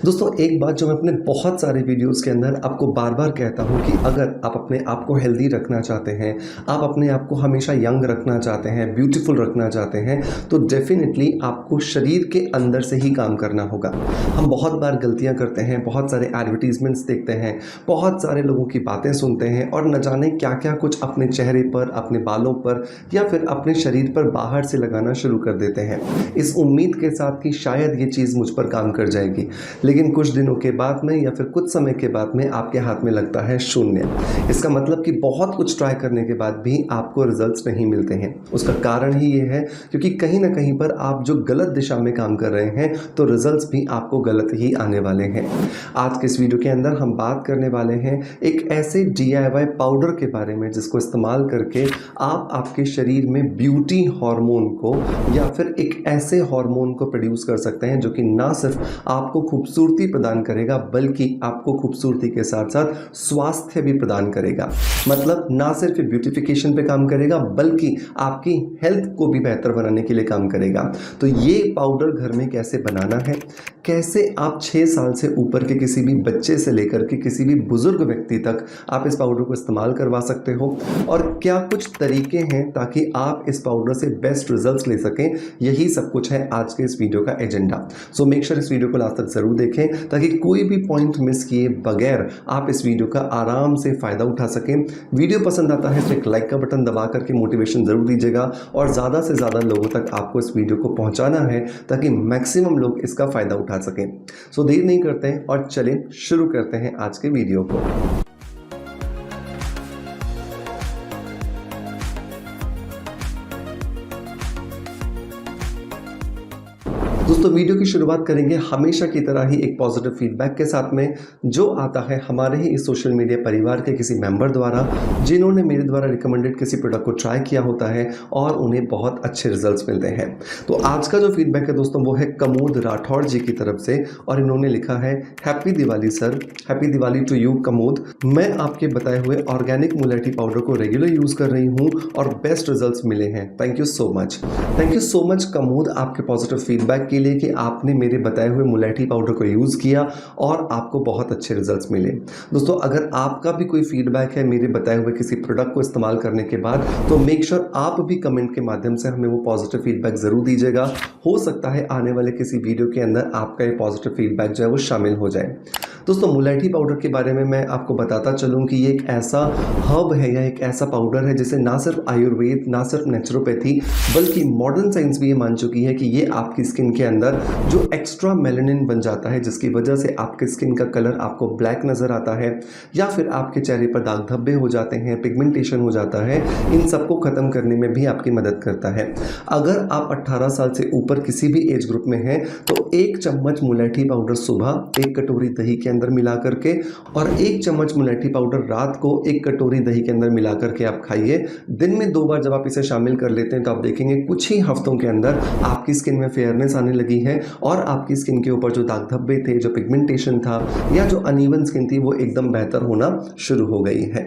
दोस्तों एक बात जो मैं अपने बहुत सारे वीडियोस के अंदर आपको बार बार कहता हूँ कि अगर आप अपने आप को हेल्दी रखना चाहते हैं, आप अपने आप को हमेशा यंग रखना चाहते हैं, ब्यूटीफुल रखना चाहते हैं, तो डेफिनेटली आपको शरीर के अंदर से ही काम करना होगा। हम बहुत बार गलतियाँ करते हैं, बहुत सारे एडवर्टीजमेंट्स देखते हैं, बहुत सारे लोगों की बातें सुनते हैं और न जाने क्या क्या कुछ अपने चेहरे पर, अपने बालों पर या फिर अपने शरीर पर बाहर से लगाना शुरू कर देते हैं, इस उम्मीद के साथ कि शायद ये चीज़ मुझ पर काम कर जाएगी। लेकिन कुछ दिनों के बाद में या फिर कुछ समय के बाद में आपके हाथ में लगता है शून्य। इसका मतलब कि बहुत कुछ ट्राई करने के बाद भी आपको रिजल्ट्स नहीं मिलते हैं। उसका कारण ही ये है क्योंकि कहीं ना कहीं पर आप जो गलत दिशा में काम कर रहे हैं तो रिजल्ट्स भी आपको गलत ही आने वाले हैं। आज के इस वीडियो के अंदर हम बात करने वाले हैं एक ऐसे DIY पाउडर के बारे में जिसको इस्तेमाल करके आप आपके शरीर में ब्यूटी हार्मोन को या फिर एक ऐसे हार्मोन को प्रोड्यूस कर सकते हैं जो कि ना सिर्फ आपको खूबसूरती प्रदान करेगा बल्कि आपको खूबसूरती के साथ साथ स्वास्थ्य भी प्रदान करेगा। मतलब ना सिर्फ ब्यूटिफिकेशन पे काम करेगा बल्कि आपकी हेल्थ को भी बेहतर बनाने के लिए काम करेगा। तो ये पाउडर घर में कैसे बनाना है, कैसे आप 6 साल से ऊपर के किसी भी बच्चे से लेकर के किसी भी बुजुर्ग व्यक्ति तक आप इस पाउडर को इस्तेमाल करवा सकते हो और क्या कुछ तरीके हैं ताकि आप इस पाउडर से बेस्ट रिजल्ट्स ले सकें, यही सब कुछ है आज के इस वीडियो का एजेंडा। सो मेक श्योर इस वीडियो को लास्ट तक जरूर देखें ताकि कोई भी पॉइंट मिस किए बगैर आप इस वीडियो का आराम से फायदा उठा सकें। वीडियो पसंद आता है तो एक लाइक का बटन दबा करके मोटिवेशन जरूर दीजिएगा और ज़्यादा से ज़्यादा लोगों तक आपको इस वीडियो को पहुंचाना है ताकि मैक्सिमम लोग इसका फ़ायदा उठा सकें। सो देर नहीं करते हैं और चलें शुरू करते हैं आज के वीडियो को। दोस्तों वीडियो की शुरुआत करेंगे हमेशा की तरह ही एक पॉजिटिव फीडबैक के साथ में जो आता है हमारे ही इस सोशल मीडिया परिवार के किसी मेंबर द्वारा जिन्होंने मेरे द्वारा रिकमेंडेड किसी प्रोडक्ट को ट्राई किया होता है और उन्हें बहुत अच्छे रिजल्ट्स मिलते हैं। तो आज का जो फीडबैक है दोस्तों वो है कमोद राठौड़ जी की तरफ से और इन्होंने लिखा है, happy Diwali sir, happy Diwali to you Kamod. मैं आपके बताए हुए ऑर्गेनिक मुलेठी पाउडर को रेगुलर यूज़ कर रही हूँ और बेस्ट रिजल्ट्स मिले हैं। Thank you so much. Thank you so much Kamod आपके पॉजिटिव फीडबैक के लिए कि आपने मेरे बताए हुए मुलेठी पाउडर को यूज़ किया और आपको बहुत अच्छे रिजल्ट्स मिले। दोस्तों अगर आपका भी कोई फीडबैक है मेरे बताए हुए किसी प्रोडक्ट को इस्तेमाल करने के बाद तो मेक श्योर आप भी कमेंट के माध्यम से हमें वो पॉजिटिव फीडबैक ज़रूर दीजिएगा। हो सकता है आने वाले किसी वीडियो के अंदर आपका ये पॉजिटिव फीडबैक जो है वो शामिल हो जाए। दोस्तों मुलेठी पाउडर के बारे में मैं आपको बताता चलूँ कि ये एक ऐसा हर्ब है या एक ऐसा पाउडर है जिसे ना सिर्फ आयुर्वेद ना सिर्फ नेचुरोपैथी बल्कि मॉडर्न साइंस भी ये मान चुकी है कि ये आपकी स्किन के अंदर जो एक्स्ट्रा मेलानिन बन जाता है जिसकी वजह से आपके स्किन का कलर आपको ब्लैक नज़र आता है या फिर आपके चेहरे पर दाग धब्बे हो जाते हैं, पिगमेंटेशन हो जाता है, इन सबको ख़त्म करने में भी आपकी मदद करता है। अगर आप 18 साल से ऊपर किसी भी एज ग्रुप में हैं तो 1 चम्मच मुलेठी पाउडर सुबह 1 कटोरी दही के अंदर मिला करके और 1 चम्मच मुलेठी पाउडर रात को 1 कटोरी दही के अंदर मिला करके आप खाइए। दिन में 2 बार जब आप इसे शामिल कर लेते हैं तो आप देखेंगे कुछ ही हफ्तों के अंदर आपकी स्किन में फेयरनेस आने लगी है और आपकी स्किन के ऊपर जो दाग धब्बे थे, जो पिगमेंटेशन था या जो अनइवन स्किन थी वो एकदम बेहतर होना शुरू हो गई है।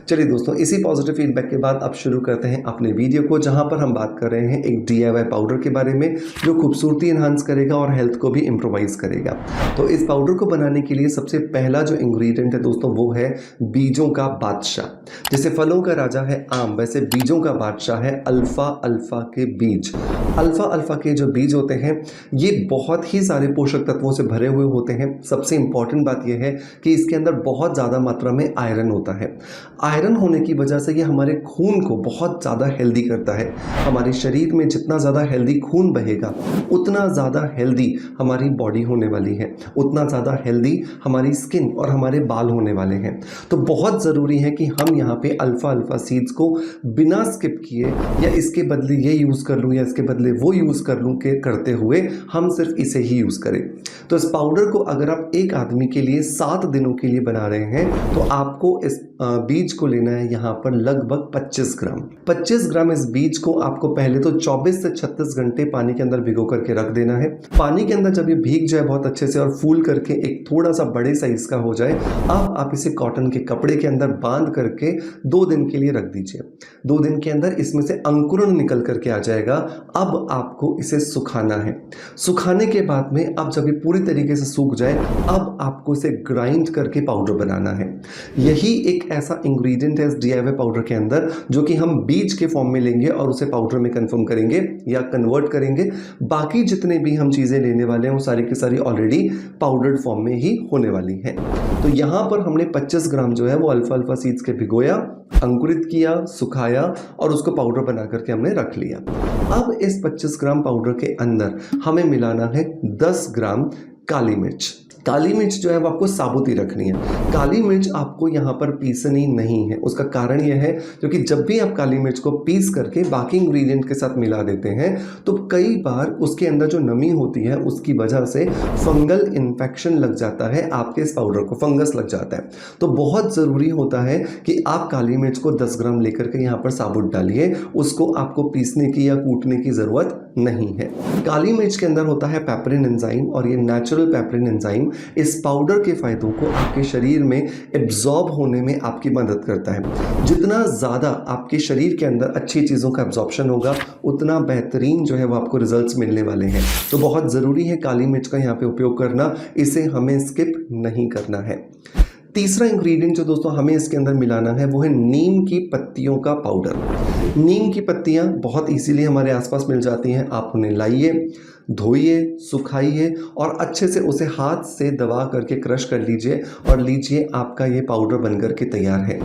चलिए दोस्तों इसी पॉजिटिव फीडबैक के बाद अब शुरू करते हैं अपने वीडियो को जहां पर हम बात कर रहे हैं एक DIY पाउडर के बारे में जो खूबसूरती इन्हांस करेगा और हेल्थ को भी इम्प्रोवाइज करेगा। तो इस पाउडर को बनाने के लिए सबसे पहला जो इंग्रेडिएंट है दोस्तों वो है बीजों का बादशाह। जैसे फलों का राजा है आम वैसे बीजों का बादशाह है अल्फा अल्फा के बीज। अल्फा अल्फा के जो बीज होते हैं ये बहुत ही सारे पोषक तत्वों से भरे हुए होते हैं। सबसे इंपॉर्टेंट बात यह है कि इसके अंदर बहुत ज़्यादा मात्रा में आयरन होता है। आयरन होने की वजह से ये हमारे खून को बहुत ज़्यादा हेल्दी करता है। हमारे शरीर में जितना ज़्यादा हेल्दी खून बहेगा उतना ज़्यादा हेल्दी हमारी बॉडी होने वाली है, उतना ज़्यादा हेल्दी हमारी स्किन और हमारे बाल होने वाले हैं। तो बहुत ज़रूरी है कि हम यहाँ पे अल्फ़ा अल्फ़ा सीड्स को बिना स्किप किए या इसके बदले ये यूज़ कर लूँ या इसके बदले वो यूज़ कर लूँ के करते हुए हम सिर्फ इसे ही यूज़ करें। तो इस पाउडर को अगर आप एक आदमी के लिए 7 दिनों के लिए बना रहे हैं तो आपको इस बीज को लेना है यहाँ पर लगभग 25 ग्राम। 25 ग्राम इस बीज को आपको पहले तो 24 से 36 घंटे पानी के अंदर भिगो करके रख देना है। पानी के अंदर जब ये भीग जाए बहुत अच्छे से और फूल करके एक थोड़ा सा बड़े साइज का हो जाए अब आप इसे कॉटन के कपड़े के अंदर बांध करके 2 दिन के लिए रख दीजिए। 2 दिन के अंदर इसमें से अंकुरण निकल करके आ जाएगा। अब अब आपको इसे सुखाना है। सुखाने के बाद में अब जब ये पूरी तरीके से सूख जाए, अब आपको इसे ग्राइंड करके पाउडर बनाना है। यही एक ऐसा इंग्रेडिएंट है इस DIY पाउडर के अंदर जो कि हम बीज के फॉर्म में लेंगे और उसे पाउडर में कन्फर्म करेंगे या कन्वर्ट करेंगे। बाकी जितने भी हम चीज़ें लेने वाले हैं वो सारी की सारी ऑलरेडी पाउडर्ड फॉर्म में ही होने वाली हैं। तो यहाँ पर हमने 25 ग्राम जो है वो अल्फा सीड्स के भिगोया, अंकुरित किया, सुखाया और उसको पाउडर बना करके हमने रख लिया। अब इस 25 ग्राम पाउडर के अंदर हमें मिलाना है 10 ग्राम काली मिर्च। काली मिर्च जो है वो आपको साबुत ही रखनी है। काली मिर्च आपको यहाँ पर पीसनी नहीं है। उसका कारण यह है क्योंकि जब भी आप काली मिर्च को पीस करके बाकी इंग्रेडिएंट के साथ मिला देते हैं तो कई बार उसके अंदर जो नमी होती है उसकी वजह से फंगल इन्फेक्शन लग जाता है, आपके इस पाउडर को फंगस लग जाता है। तो बहुत ज़रूरी होता है कि आप काली मिर्च को 10 ग्राम लेकर के यहाँ पर साबुत डालिए, उसको आपको पीसने की या कूटने की ज़रूरत नहीं है। काली मिर्च के अंदर होता है पेपरिन एंजाइम और ये नेचुरल पेपरिन एंजाइम इस पाउडर के फायदों को आपके शरीर में एब्जॉर्ब होने में आपकी मदद करता है। जितना ज़्यादा आपके शरीर के अंदर अच्छी चीज़ों का एब्जॉर्प्शन होगा उतना बेहतरीन जो है वो आपको रिजल्ट्स मिलने वाले हैं। तो बहुत ज़रूरी है काली मिर्च का यहाँ पे उपयोग करना, इसे हमें स्किप नहीं करना है। तीसरा इंग्रेडिएंट जो दोस्तों हमें इसके अंदर मिलाना है वो है नीम की पत्तियों का पाउडर। नीम की पत्तियां बहुत इजीली हमारे आसपास मिल जाती हैं। आप उन्हें लाइए, धोइए, सुखाइए और अच्छे से उसे हाथ से दबा करके क्रश कर लीजिए और लीजिए, आपका ये पाउडर बनकर के तैयार है।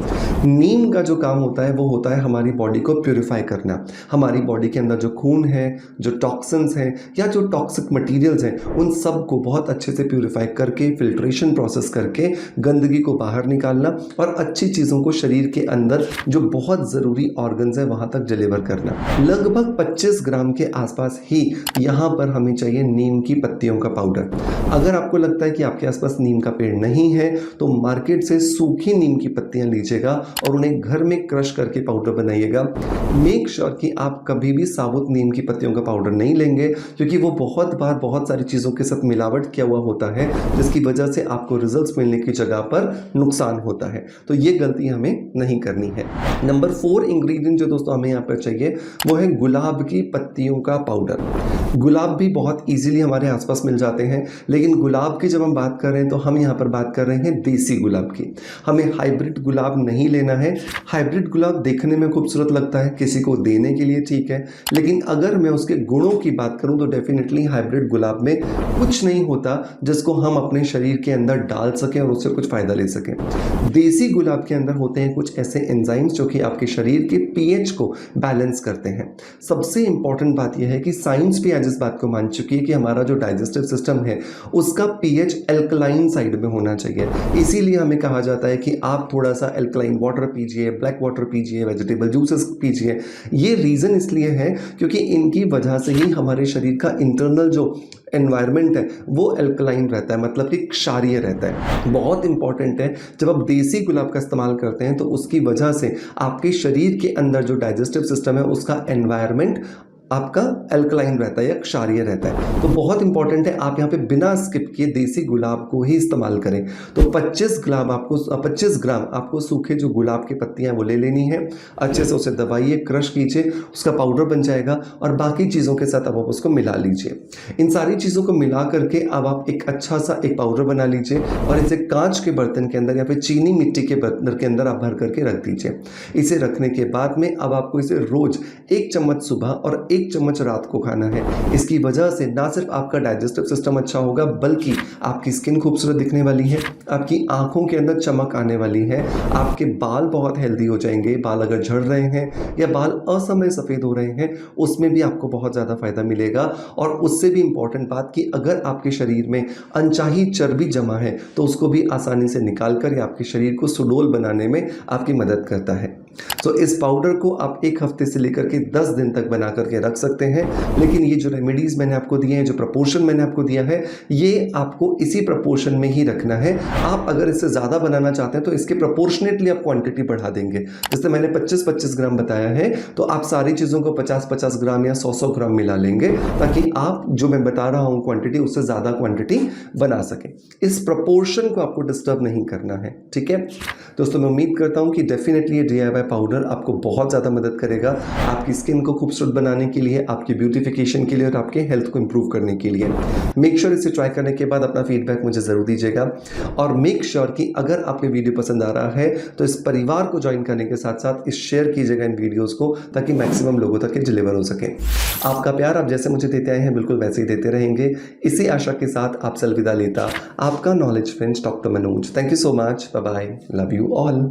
नीम का जो काम होता है वो होता है हमारी बॉडी को प्यूरिफाई करना। हमारी बॉडी के अंदर जो खून है, जो टॉक्सिन्स हैं या जो टॉक्सिक मटीरियल्स हैं, उन सब को बहुत अच्छे से प्यूरिफाई करके, फिल्ट्रेशन प्रोसेस करके गंदगी को बाहर निकालना और अच्छी चीज़ों को शरीर के अंदर जो बहुत ज़रूरी ऑर्गन्स है वहाँ तक डिलीवर करना। लगभग 25 ग्राम के आसपास ही यहाँ पर हमें चाहिए नीम की पत्तियों का पाउडर। अगर आपको लगता है कि आपके आसपास नीम का पेड़ नहीं है तो मार्केट से सूखी नीम की पत्तियां लीजिएगा और उन्हें घर में क्रश करके पाउडर बनाइएगा। मेक श्योर कि आप कभी भी साबुत नीम की पत्तियों का पाउडर नहीं लेंगे क्योंकि वो बहुत बार बहुत सारी चीज़ों के साथ मिलावट किया हुआ होता है जिसकी वजह से आपको रिजल्ट्स मिलने की जगह पर नुकसान होता है। तो ये गलती हमें नहीं करनी है। नंबर 4 इंग्रेडिएंट जो दोस्तों हमें यहाँ पर चाहिए वो है गुलाब की पत्तियों का पाउडर। गुलाब भी बहुत इजीली हमारे आसपास मिल जाते हैं, लेकिन गुलाब की जब हम बात कर रहे हैं तो हम यहाँ पर बात कर रहे हैं देसी गुलाब की। हमें हाइब्रिड गुलाब नहीं लेना है। हाइब्रिड गुलाब देखने में खूबसूरत लगता है, किसी को देने के लिए ठीक है, लेकिन अगर मैं उसके गुणों की बात करूँ तो डेफिनेटली हाइब्रिड गुलाब में कुछ नहीं होता जिसको हम अपने शरीर के अंदर डाल सकें और उससे कुछ फ़ायदा ले सकें। देसी गुलाब के अंदर होते हैं कुछ ऐसे एंजाइम्स जो कि आपके शरीर के pH को बैलेंस करते हैं। सबसे इंपॉर्टेंट बात यह है कि साइंस भी आज इस बात को मान चुकी है कि हमारा जो डाइजेस्टिव सिस्टम है उसका pH एल्कलाइन साइड में होना चाहिए। इसीलिए हमें कहा जाता है कि आप थोड़ा सा एल्कलाइन वाटर पीजिए, ब्लैक वाटर पीजिए, वेजिटेबल जूसेस पीजिए। ये रीज़न इसलिए है क्योंकि इनकी वजह से ही हमारे शरीर का इंटरनल जो एनवायरनमेंट है वो एल्कलाइन रहता है, मतलब कि क्षारीय रहता है। बहुत इंपॉर्टेंट है, जब आप देसी गुलाब का इस्तेमाल करते हैं तो उसकी वजह से आपके शरीर के अंदर जो डाइजेस्टिव सिस्टम है उसका एनवायरनमेंट आपका एल्कलाइन रहता है या क्षारीय रहता है। तो बहुत इंपॉर्टेंट है आप यहाँ पे बिना स्किप किए देसी गुलाब को ही इस्तेमाल करें। तो 25 ग्राम आपको सूखे जो गुलाब की पत्तियां वो ले लेनी है। अच्छे से उसे दबाइए, क्रश कीजिए, उसका पाउडर बन जाएगा और बाकी चीज़ों के साथ अब आप उसको मिला लीजिए। इन सारी चीज़ों को मिला करके अब आप एक अच्छा सा एक पाउडर बना लीजिए और इसे कांच के बर्तन के अंदर या फिर चीनी मिट्टी के बर्तन के अंदर आप भर करके रख दीजिए। इसे रखने के बाद में अब आपको इसे रोज 1 चम्मच सुबह और 1 चम्मच रात को खाना है। इसकी वजह से ना सिर्फ आपका डाइजेस्टिव सिस्टम अच्छा होगा बल्कि आपकी स्किन खूबसूरत दिखने वाली है, आपकी आंखों के अंदर चमक आने वाली है, आपके बाल बहुत हेल्दी हो जाएंगे। बाल अगर झड़ रहे हैं या बाल असमय सफ़ेद हो रहे हैं उसमें भी आपको बहुत ज़्यादा फायदा मिलेगा। और उससे भी इम्पॉर्टेंट बात कि अगर आपके शरीर में अनचाही चर्बी जमा है तो उसको भी आसानी से निकाल कर या आपके शरीर को सुडौल बनाने में आपकी मदद करता है। तो इस पाउडर को आप 1 हफ्ते से लेकर के 10 दिन तक बना करके रख सकते हैं। लेकिन ये जो रेमेडीज़ मैंने आपको दिए हैं, जो प्रपोर्शन मैंने आपको दिया है, ये आपको इसी प्रपोर्शन में ही रखना है। आप अगर इससे ज़्यादा बनाना चाहते हैं तो इसके प्रपोर्शनेटली आप क्वांटिटी बढ़ा देंगे। जैसे मैंने 25-25 ग्राम बताया है तो आप सारी चीज़ों को 50-50 ग्राम या 100-100 ग्राम मिला लेंगे ताकि आप जो मैं बता रहा हूँ क्वांटिटी उससे ज़्यादा क्वांटिटी बना सकें। इस प्रपोर्शन को आपको डिस्टर्ब नहीं करना है, ठीक है दोस्तों। मैं उम्मीद करता हूँ कि डेफिनेटली ये DIY पाउडर आपको बहुत ज़्यादा मदद करेगा आपकी स्किन को खूबसूरत बनाने के लिए, आपकी ब्यूटिफिकेशन के लिए और आपके हेल्थ को इम्प्रूव करने के लिए। मेक श्योर इसे ट्राई करने के बाद अपना फीडबैक मुझे ज़रूर दीजिएगा और मेक श्योर कि अगर आपको वीडियो पसंद आ रहा है तो इस परिवार को ज्वाइन करने के साथ साथ इस शेयर कीजिएगा इन वीडियोज़ को, ताकि मैक्सिमम लोगों तक ये डिलीवर हो सके। आपका प्यार आप जैसे मुझे देते आए हैं बिल्कुल वैसे ही देते रहेंगे, इसी आशा के साथ आपसे अलविदा लेता आपका knowledge friends doctor Manoj. Thank you so much, bye bye, love you all.